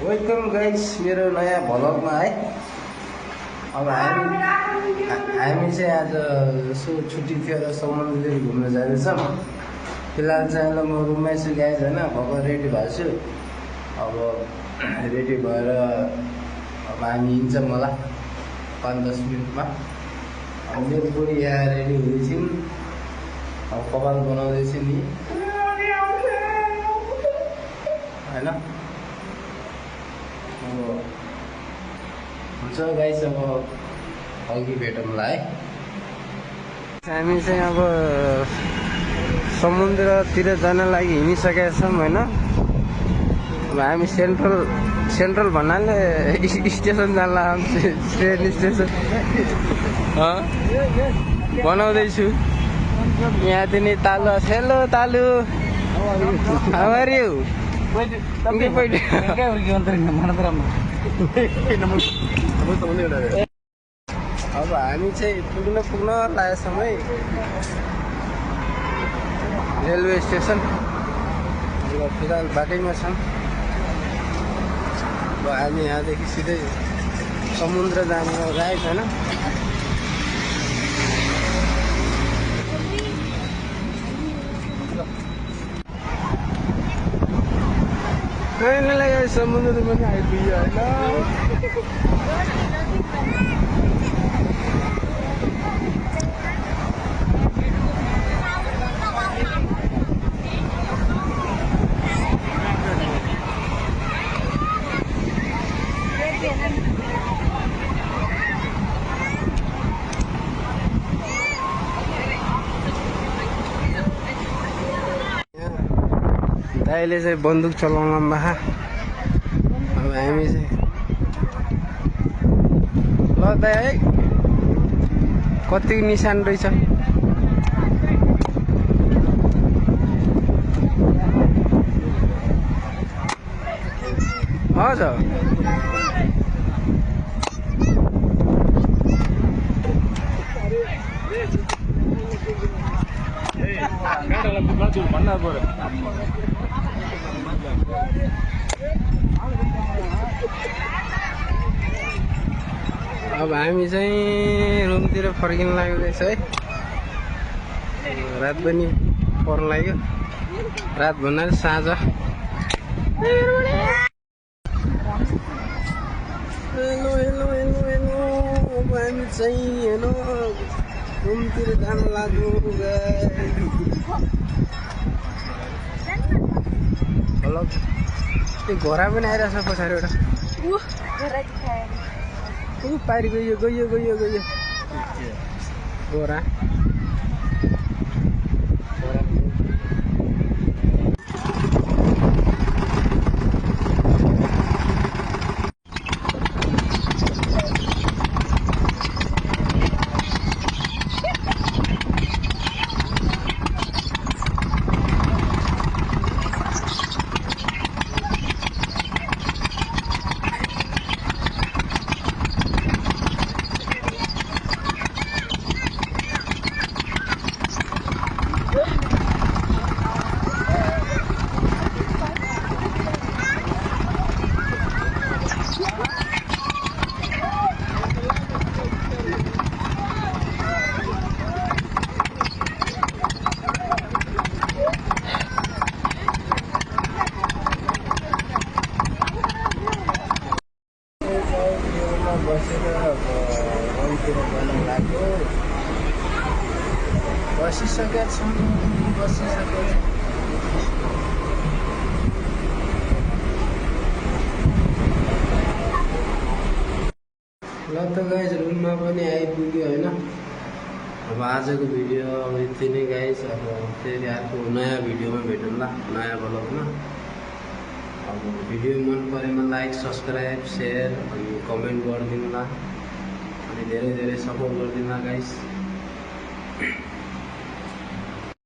Welcome guys मेरो नयाँ भ्लगमा है। अब हामी चाहिँ आज यसो छुट्टी थियो र समुद्रतिर घुम्न जाँदैछौँ। फिलहाल चाहिँ म रुममै छु गाइस होइन, भर्खर रेडी भएको छु। अब रेडी भएर अब हामी हिँड्छौँ होला 5-10 मिनटमा। अब मेरो बुढी यहाँ रेडी हुँदैछिन्, अब कपाल बनाउँदैछिन् नि होइन। हुन्छ गाइस, अब अघि भेटौँला है। हामी चाहिँ अब समुद्रतिर जान लागि हिँडिसकेका छौँ होइन। अब हामी सेन्ट्रल भन्नाले स्टेसन जान लाग्छ, ट्रेन स्टेसन बनाउँदैछु। यहाँ पनि तालु छ। हेलो तालु, हाउ आर यु? अब हामी चाहिँ पुग्न लागेछौँ है रेलवे स्टेसन। अब फिलहाल बाटैमा छौँ। अब हामी यहाँदेखि सिधै समुद्र जाने राइट होइन। कहिले समुद्र पनि आइपुग्यो होइन। दाइले चाहिँ बन्दुक चलाउन भा। अब हामी चाहिँ ल दाइ है, कति निशान रहेछ। हजुर अब हामी चाहिँ रुमतिर फर्किन लाग्दैछ है। रात पनि पर्न लाग्यो। रात भन्नाले साँझ। Hello hello hello hello. अब हामी चाहिँ हेलो रुमतिर जान लाग्यो। हेलो, त्यो घोडा पनि आइरहेछ पछाडि एउटा। पारि गयो घोडा। बसेर अब रुमतिर जान लाग्यो। बसिसकेका छौँ। ल त गाइस, रुममा पनि आइपुग्यो होइन। अब आजको भिडियो अब यति नै गाइस। अब फेरि अर्को नयाँ भिडियोमा भेटौँला, नयाँ भ्लगमा। अब भिडियो मन परेमा लाइक, सब्सक्राइब, सेयर अनि कमेन्ट गरिदिनु होला। अनि धेरै सपोर्ट गरिदिनु होला गाइस।